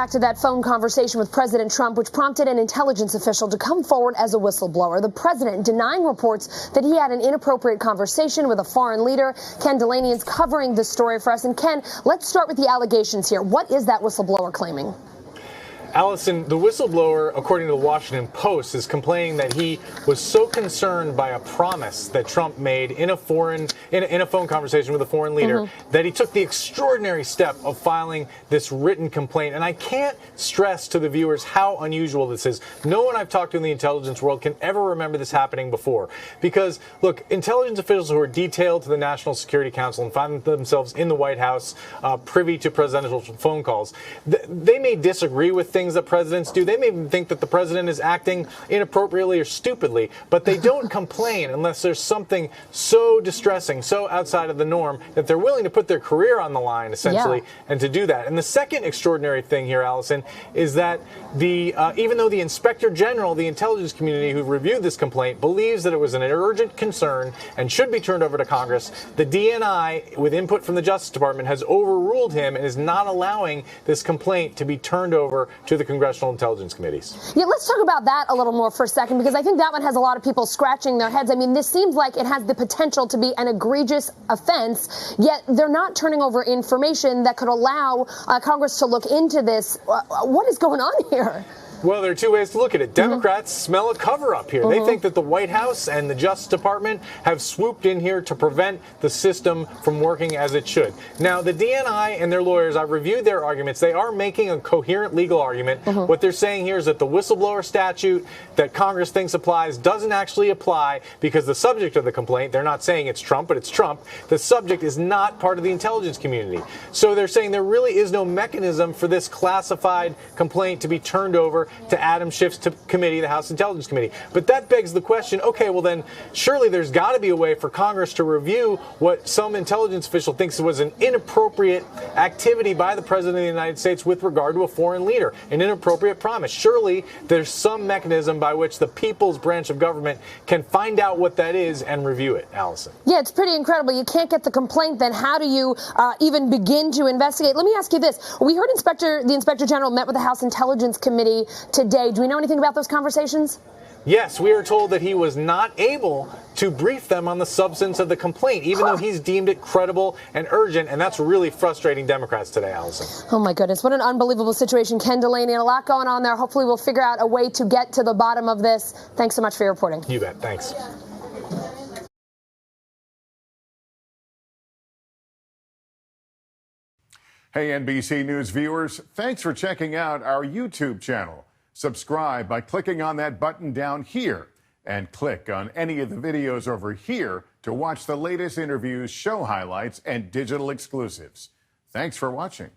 back to that phone conversation with President Trump, which prompted an intelligence official to come forward as a whistleblower. The president denying reports that he had an inappropriate conversation with a foreign leader. Ken Dilanian's covering this story for us. And Ken, let's start with the allegations here. What is that whistleblower claiming? Allison, the whistleblower, according to the Washington Post, is complaining that he was so concerned by a promise that Trump made in a phone conversation with a foreign leader that he took the extraordinary step of filing this written complaint. And I can't stress to the viewers how unusual this is. No one I've talked to in the intelligence world can ever remember this happening before. Because, look, intelligence officials who are detailed to the National Security Council and find themselves in the White House privy to presidential phone calls, they may disagree with things that presidents do. They may even think that the president is acting inappropriately or stupidly, but they don't complain unless there's something so distressing, so outside of the norm, that they're willing to put their career on the line, essentially, and to do that. And the second extraordinary thing here, Allison, is that even though the Inspector General, the intelligence community who reviewed this complaint, believes that it was an urgent concern and should be turned over to Congress, the DNI, with input from the Justice Department, has overruled him and is not allowing this complaint to be turned over to the Congressional Intelligence Committees. Yeah, let's talk about that a little more for a second, because I think that one has a lot of people scratching their heads. I mean, this seems like it has the potential to be an egregious offense, yet they're not turning over information that could allow Congress to look into this. What is going on here? Well, there are two ways to look at it. Democrats smell a cover-up here. They think that the White House and the Justice Department have swooped in here to prevent the system from working as it should. Now, the DNI and their lawyers, I've reviewed their arguments. They are making a coherent legal argument. What they're saying here is that the whistleblower statute that Congress thinks applies doesn't actually apply because the subject of the complaint, they're not saying it's Trump, but it's Trump, the subject is not part of the intelligence community. So they're saying there really is no mechanism for this classified complaint to be turned over to Adam Schiff's committee, the House Intelligence Committee. But that begs the question, okay, well then, surely there's got to be a way for Congress to review what some intelligence official thinks was an inappropriate activity by the President of the United States with regard to a foreign leader, an inappropriate promise. Surely there's some mechanism by which the people's branch of government can find out what that is and review it, Allison. Yeah, it's pretty incredible. You can't get the complaint, then how do you even begin to investigate? Let me ask you this. We heard the Inspector General met with the House Intelligence Committee today. Do we know anything about those conversations? Yes, we are told that he was not able to brief them on the substance of the complaint, even though he's deemed it credible and urgent, and that's really frustrating Democrats today, Allison. Oh, my goodness. What an unbelievable situation. Ken Dilanian, a lot going on there. Hopefully we'll figure out a way to get to the bottom of this. Thanks so much for your reporting. You bet. Thanks. Hey, NBC News viewers, thanks for checking out our YouTube channel. Subscribe by clicking on that button down here and click on any of the videos over here to watch the latest interviews, show highlights, and digital exclusives. Thanks for watching.